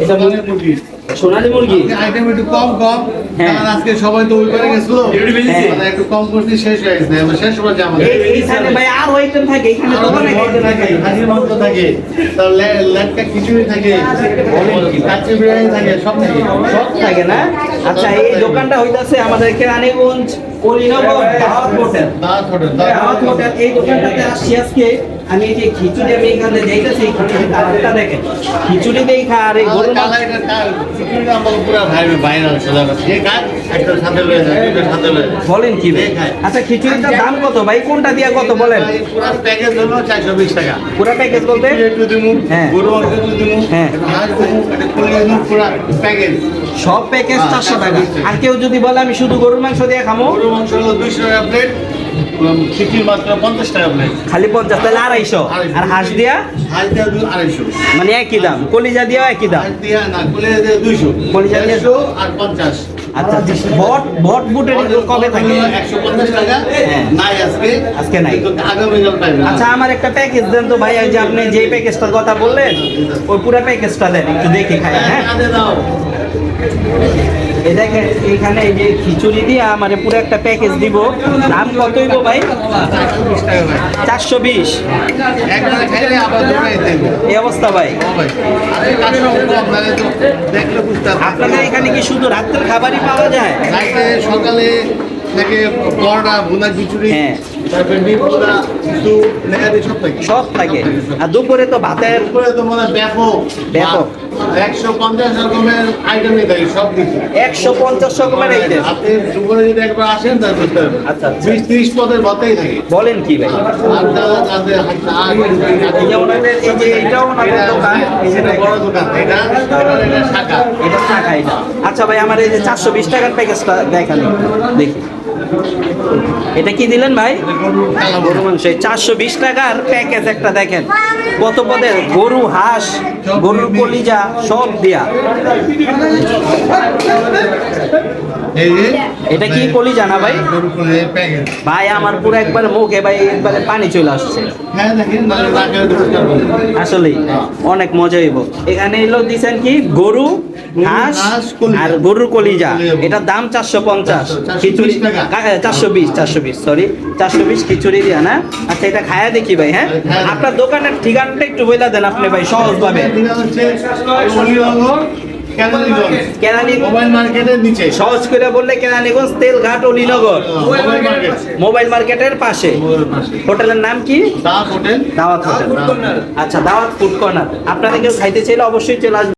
এটা মুরগি, সোনালী মুরগি আইটেম একটু কম কম, কারণ আজকে সবাই তো ওই করে গেছিল, একটু কম করতে শেষ হয়ে গেছে, আমরা শেষ করে যাবো। এইখানে ভাই আরো আইটেম থাকে, এখানে দোকানে আইটেম থাকে, হাজির মাংস থাকে, তার লেটকা খিচুড়ি থাকে, কাচ্চি বিরিয়ানি থাকে, সব থাকে। সব থাকে না? আচ্ছা, এই দোকানটা হইতাছে আমাদের কেরানীগঞ্জ কলিনগর দাওয়াত হোটেল। দাওয়াত হোটেল, এই দোকানটাতে আসছি আজকে আমি। এই যে খিচুড়ি আমি এখানে দেখতেছি, কালারটা দেখেন, খিচুড়ি দেখা আর এই গরুর মাংস। খিচুড়িটা আমার পুরো ভাইরাল সোজা কথা, যে খায় একটা সাথে লয়ে যায়, দুটো সাথে লয়ে যায়। বলেন কি ভাই? আচ্ছা, খিচুড়িটার দাম কত ভাই? কোনটা দিয়া কত বলেন? পুরো প্যাকেজ হলো 420 টাকা। পুরো প্যাকেজ বলতে একটু দিমু, গরু মাংস একটু দিমু, হাঁস দিমু, এটা খুলে দিমু, পুরো প্যাকেজ। সব প্যাকেজ 400 টাকা। আর কেউ যদি বলে আমি শুধু গরুর মাংস দিয়ে খামো? গরুর মাংস হলো 200 টাকা প্লেট, খিচুড়ি মাত্র 50 টাকা প্লেট। খালি 50, তাহলে 250। আর হাঁস দিয়া? হাঁস দিয়া 250, মানে একই দাম। কলিজা দিয়াও একই দাম? হাঁস দিয়া না, কলিজা দিয়া 200, কলিজা দিয়া 150 আর 50। আচ্ছা, ভট বুটের এগুলো কবে থাকে? 150 টাকা। নাই আজকে নাই। কিন্তু আগামীকাল পাবেন। আচ্ছা, আমার একটা প্যাকেজ দেন তো ভাই, ওই যে আপনি যে প্যাকেজটার কথা বললেন ওই পুরো প্যাকেজটা দেন, একটু দেখি খাই। হ্যাঁ, দাও। এই দেখেন, এইখানে এই যে খিচুড়ি দিয়ে আমার পুরো একটা প্যাকেজ দিব। দাম কত হইব ভাই? 420 টাকা ভাই। 420। একবারে খাইলে আবার দোকানে দেব। এই অবস্থা ভাই। ও ভাই, আরে কাস্টমার কম, আপনারা তো দেখলে বুঝতে পারবেন। আপনাদের এখানে কি শুধু রাতের খাবারই পাওয়া যায়? রাতে সকালে থেকে পরোটা, ভুনা খিচুড়ি, তারপরে ডিম পোড়া, স্যুপ, নেহারি সব থাকে। সব থাকে। আর দুপুরে তো ভাতের এরপরে তো মানে ব্যাপক 150 রকমের আইটেমই থাকে সব কিছু। 150 রকমের আইটেম। আপনি দুপুরে যদি একবার আসেন তাহলে বুঝতে পারবেন। আচ্ছা, 20-30 পদের ভাতেই থাকে। বলেন কি ভাই? আর যারা তাদের যেমন এই যে এটাও ওনাদের দোকান, এটা বড় দোকান, এটা শাখা। এটা টাকা এটা। আচ্ছা ভাই, আমার এই যে 420 টাকার প্যাকেজটা দেখান দেখি। এটা কি দিলেন ভাই? গরু মাংস। 420 টাকার প্যাকেজ একটা দেখেন, কত পদের গরু, হাঁস, গরুর কলিজা সব দিয়া। এটা কি কলিজা না ভাই? ভাই আমার পুরো একবারে মুখে ভাই একবারে পানি চলে আসছে। আসলে অনেক মজা হইব। এখানে এলো দিছেন কি গরু, হাঁস আর গরুর কলিজা। এটার দাম 450। খিচুড়ি 420 সরি 420 খিচুড়ি দিয়া না? আচ্ছা, এটা খায়া দেখি ভাই। হ্যাঁ, আপনার দোকানের ঠিকানাটা একটু বলে দেন আপনি ভাই, সহজ ভাবে। কেরানীগঞ্জ মোবাইল মার্কেটের নিচে, সহজ করে বললে কেরানীগঞ্জ তেলঘাট অলিনগর মোবাইল মার্কেটের পাশে। হোটেলের নাম কি? দাওয়াত হোটেল। দাওয়াত হোটেল। আচ্ছা, দাওয়াত ফুড কর্নার। আপনারা কেউ খাইতে চাইলে অবশ্যই চলে আসবেন।